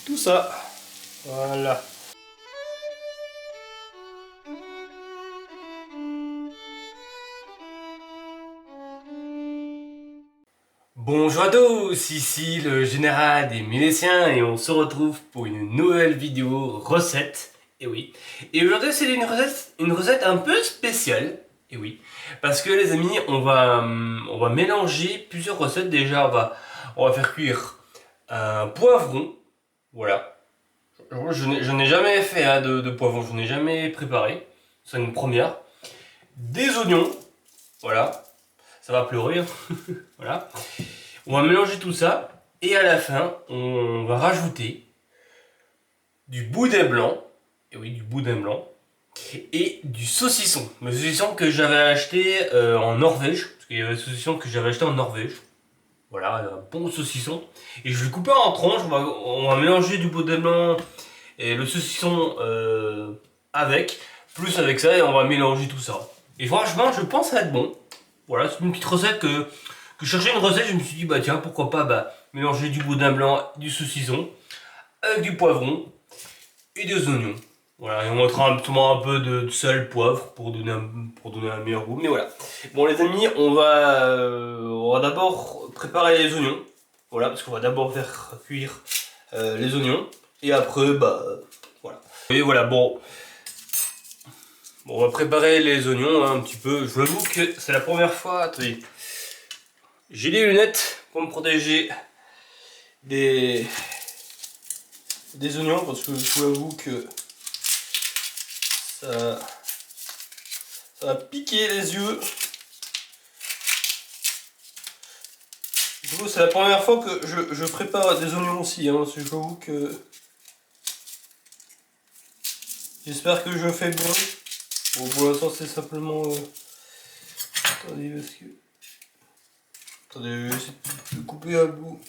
tout ça. Voilà. Bonjour à tous, ici le général des Milésiens et on se retrouve pour une nouvelle vidéo recette. Et oui. Et aujourd'hui c'est une recette un peu spéciale. Et oui. Parce que les amis, on va mélanger plusieurs recettes. Déjà on va faire cuire un poivron. Voilà. Je n'ai jamais fait hein, de poivron, je n'ai jamais préparé. C'est une première. Des oignons. Voilà. Ça va pleurer. Hein. Voilà. On va mélanger tout ça et à la fin, on va rajouter du boudin blanc, et oui, du boudin blanc, et du saucisson. Le saucisson que j'avais acheté en Norvège, parce qu'il y avait un saucisson que j'avais acheté en Norvège. Voilà, un bon saucisson. Et je vais le couper en tranches, on va mélanger du boudin blanc et le saucisson avec, plus avec ça, et on va mélanger tout ça. Et franchement, je pense que ça va être bon. Voilà, c'est une petite recette que je cherchais une recette, je me suis dit, bah tiens, pourquoi pas mélanger du boudin blanc, du saucisson, avec du poivron et des oignons. Voilà, et on mettra un peu de sel, poivre pour donner un meilleur goût. Mais voilà. Bon les amis, on va d'abord préparer les oignons. Voilà, parce qu'on va d'abord faire cuire les oignons. Et après, voilà. Et voilà, bon, on va préparer les oignons hein, un petit peu. Je vous avoue que c'est la première fois. Attendez. J'ai des lunettes pour me protéger des oignons parce que je vous avoue que ça va piquer les yeux. Du coup, c'est la première fois que je prépare des oignons aussi. Hein, parce que je vous avoue que j'espère que je fais bien. Bon, pour l'instant, c'est simplement. Attendez, parce que. Attendez, je vais essayer de couper un bout.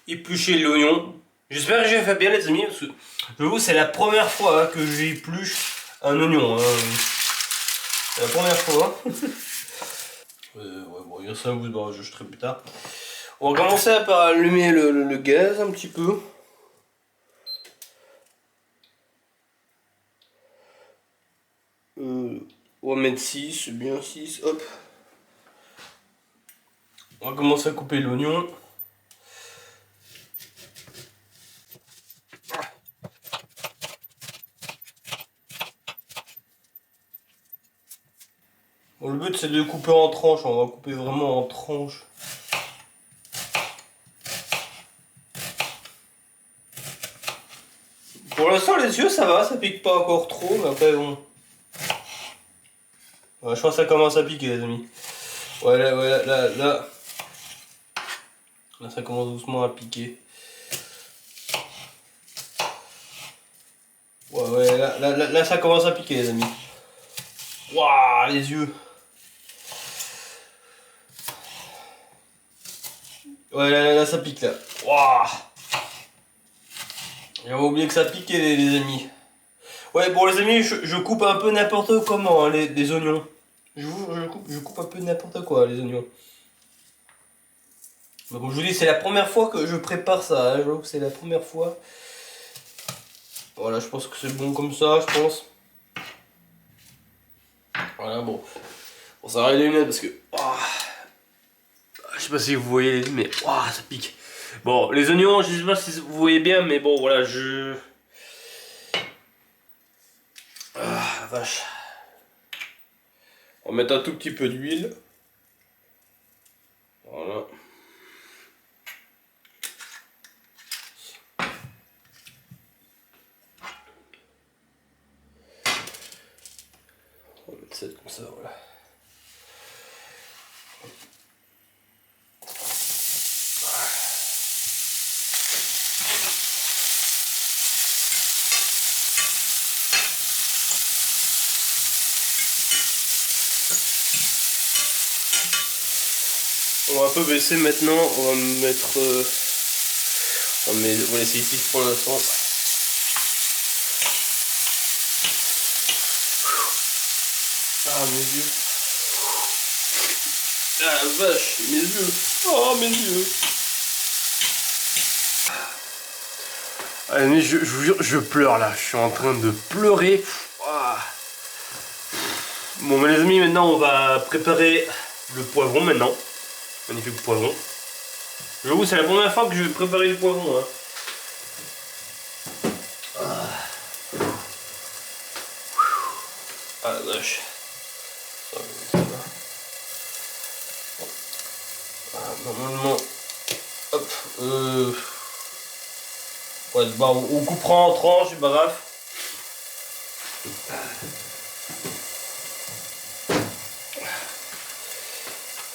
Éplucher l'oignon. J'espère que j'ai fait bien les amis parce que je vous c'est la première fois hein, que j'épluche un oignon. Hein. C'est la première fois. Ouais, bon, il y a ça, bon, je jeterai plus tard. On va commencer par allumer le gaz un petit peu. On va mettre 6, c'est bien 6, hop. On va commencer à couper l'oignon. Bon, le but c'est de couper en tranches, on va couper vraiment en tranches. Pour l'instant les yeux ça va, ça pique pas encore trop, mais après bon. Ouais, je pense que ça commence à piquer les amis. Ouais là ça commence doucement à piquer. Ouais là ça commence à piquer les amis. Waouh les yeux. Ouais là ça pique là. Waouh. J'avais oublié que ça piquait les amis. Ouais bon les amis je coupe un peu n'importe comment hein, les oignons. Je coupe un peu n'importe quoi les oignons. Mais comme je vous dis c'est la première fois que je prépare ça. Hein. Je vois que c'est la première fois. Voilà je pense que c'est bon comme ça je pense. Voilà bon. Bon ça va les lunettes parce que. Oh, je sais pas si vous voyez mais oh, ça pique. Bon les oignons je sais pas si vous voyez bien mais bon voilà je. Ah vache. On va mettre un tout petit peu d'huile. Voilà. On va mettre ça comme ça, voilà. On va un peu baisser maintenant, on va mettre... on va laisser ici pour l'instant. Ah mes yeux. Ah la vache, mes yeux. Oh mes yeux. Ah, mais je vous jure, je pleure là. Je suis en train de pleurer. Ah. Bon mais les amis, maintenant on va préparer le poivron maintenant. Magnifique poivron. J'avoue, c'est la première fois que je vais préparer du poivron. Hein. Ah la vache. Normalement, hop, ouais, bah, on coupera en tranches, c'est pas grave.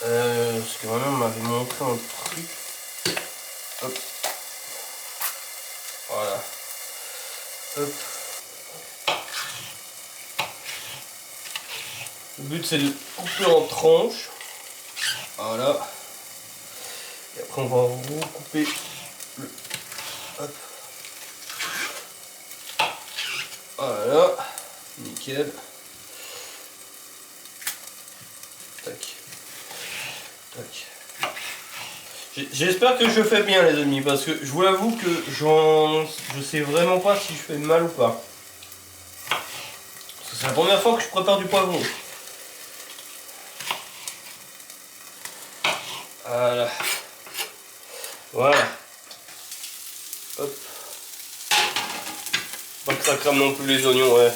Parce que maintenant on m'avait montré un truc. Hop. Voilà. Hop. Le but c'est de couper en tranches. Voilà. Et après on va recouper le. Hop. Voilà. Nickel. Tac. Tac. J'espère que je fais bien les amis, parce que je vous l'avoue que je sais vraiment pas si je fais mal ou pas. Parce que c'est la première fois que je prépare du poivron. Voilà. Voilà. Hop. Pas que ça crame non plus les oignons, ouais.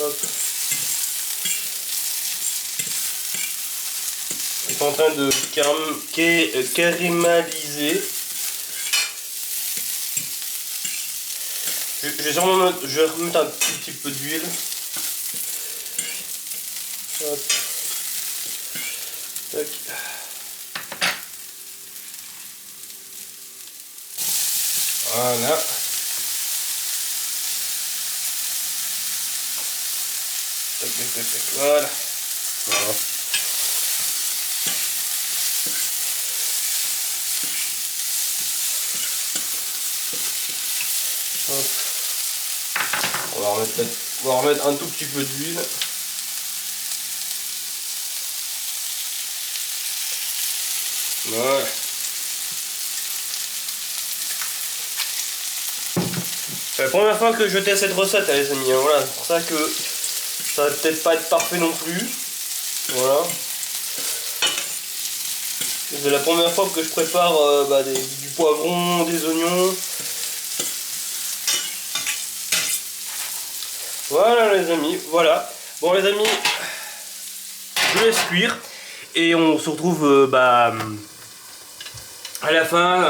Hop. Je suis en train de carameliser. Je vais remettre un tout petit peu d'huile. Hop. Tac. Voilà. Tac, tac, tac, tac. Voilà. Voilà. Hop. On va remettre un tout petit peu d'huile. Voilà. C'est la première fois que je teste cette recette, les amis. Hein. Voilà, c'est pour ça que ça va peut-être pas être parfait non plus. Voilà. C'est la première fois que je prépare du poivron, des oignons. Voilà les amis, voilà. Bon les amis, je laisse cuire et on se retrouve à la fin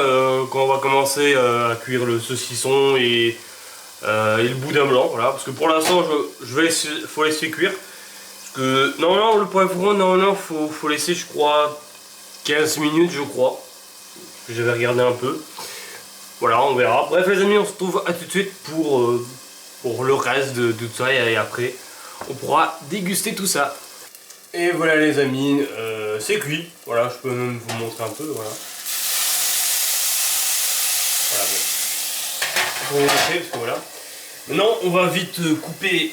quand on va commencer à cuire le saucisson et le boudin blanc. Voilà, parce que pour l'instant faut laisser cuire. Parce que normalement le poivron, normalement faut laisser je crois 15 minutes je crois. Je vais regarder un peu. Voilà, on verra. Bref les amis, on se retrouve à tout de suite pour le reste de tout ça et après on pourra déguster tout ça. Et voilà les amis, c'est cuit. Voilà, je peux même vous montrer un peu. Voilà. Voilà bon. Faut vous montrer parce que voilà. Maintenant on va vite couper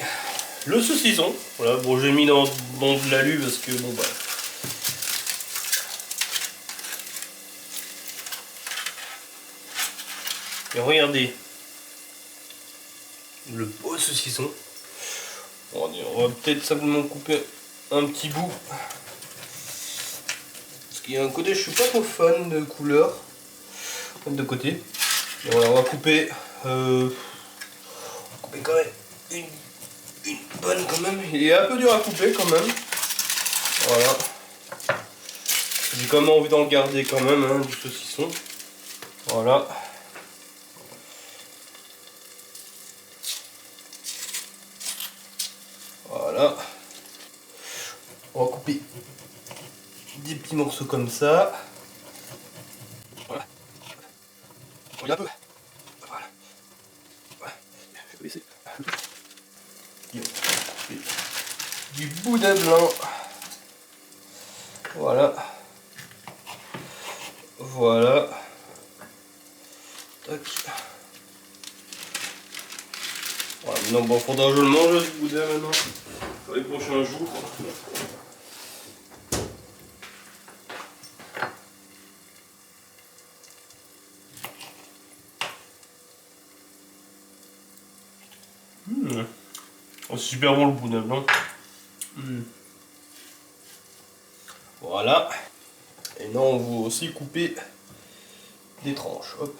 le saucisson. Voilà, bon j'ai mis dans de l'alu parce que bon bah. Et regardez le beau saucisson. On va peut-être simplement couper un petit bout. Parce qu'il y a un côté, je suis pas trop fan de couleur. De côté. Et voilà, on va couper. Quand même une bonne quand même. Il est un peu dur à couper quand même. Voilà. J'ai quand même envie d'en garder quand même hein, du saucisson. Voilà. Voilà. On va couper des petits morceaux comme ça. Voilà. On y a un peu. Voilà. Voilà. Je vais baisser. Du boudin blanc. Voilà. Voilà. Tac. Voilà, maintenant bon, faudra que je le mange ce boudin maintenant. pour les prochains jours. Oh, c'est super bon le boudin blanc. Voilà. Et là on va aussi couper des tranches. Hop.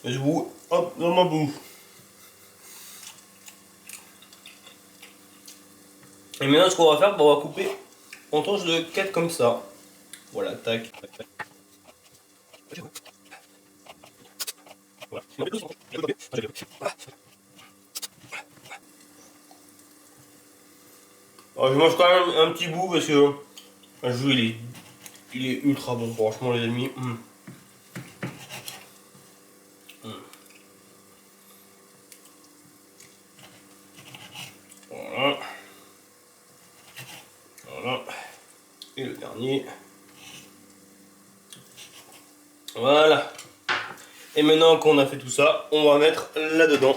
Et je vous hop dans ma bouche. Et maintenant ce qu'on va faire, on va couper en tranches de 4 comme ça. Voilà, tac. Voilà. Alors, je mange quand même un petit bout parce que le jus il est ultra bon, franchement les amis. Voilà. Voilà. Et le dernier. Voilà. Et maintenant qu'on a fait tout ça, on va mettre là-dedans.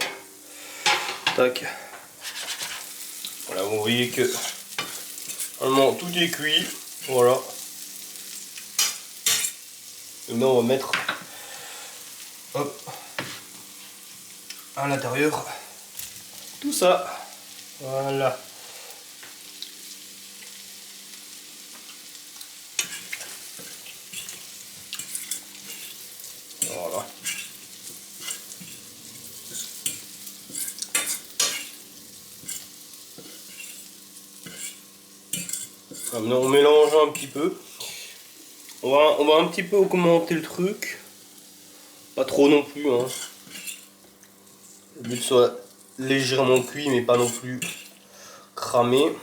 Tac. Voilà, vous voyez que normalement tout est cuit. Voilà. Et maintenant on va mettre hop, à l'intérieur tout ça. Voilà. Voilà. Maintenant on mélange un petit peu. On va un petit peu augmenter le truc. Pas trop non plus. Hein. Le but soit légèrement cuit mais pas non plus cramé.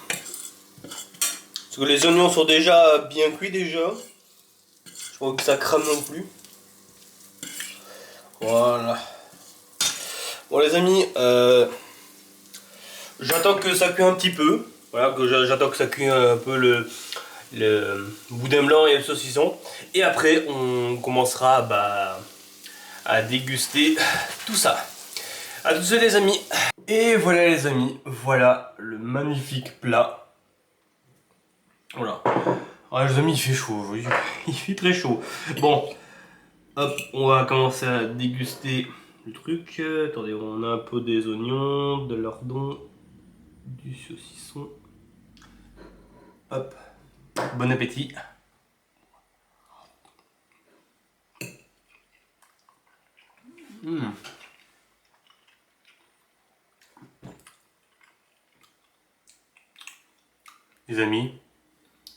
Parce que les oignons sont déjà bien cuits déjà. Je crois que ça crame non plus. Voilà. Bon les amis, j'attends que ça cuit un petit peu. Voilà, que j'attends que ça cuit un peu le boudin blanc et le saucisson. Et après on commencera à déguster tout ça. A tout de suite les amis. Et voilà les amis, voilà le magnifique plat. Voilà. Ah les amis il fait chaud, oui. Il fait très chaud. Bon, hop, on va commencer à déguster le truc. Attendez, on a un peu des oignons, de lardon, du saucisson. Hop, bon appétit. Les amis,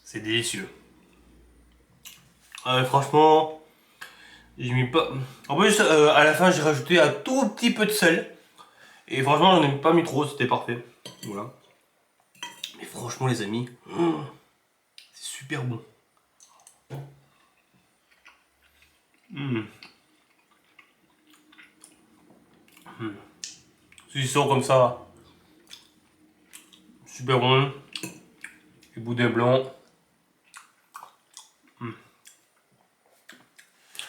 c'est délicieux. Franchement, j'ai mis pas. En plus, à la fin, j'ai rajouté un tout petit peu de sel. Et franchement, j'en ai pas mis trop, c'était parfait. Voilà. Mais franchement, les amis, c'est super bon. Saucisson comme ça, super bon. Du boudin blanc.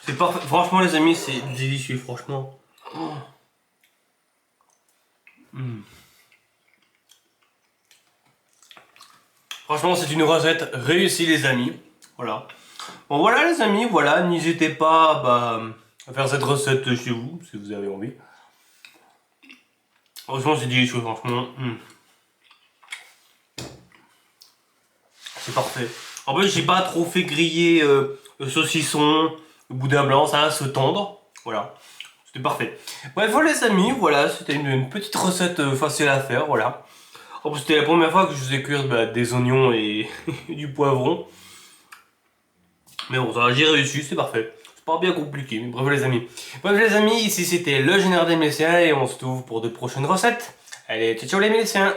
C'est parfait. Franchement, les amis, c'est délicieux, franchement. Franchement, c'est une recette réussie, les amis. Voilà. Bon, voilà, les amis, voilà. N'hésitez pas à faire cette recette chez vous, si vous avez envie. Franchement, c'est délicieux, franchement. C'est parfait. En plus, j'ai pas trop fait griller le saucisson, le boudin blanc, ça va se tendre. Voilà. C'était parfait. Bref, voilà les amis, voilà, c'était une petite recette facile à faire, voilà. En plus, c'était la première fois que je faisais cuire des oignons et du poivron. Mais bon, ça j'ai réussi, c'est parfait. C'est pas bien compliqué, mais bref les amis. Bref les amis, ici c'était le Général des Méléciens et on se retrouve pour de prochaines recettes. Allez, ciao ciao les Méléciens!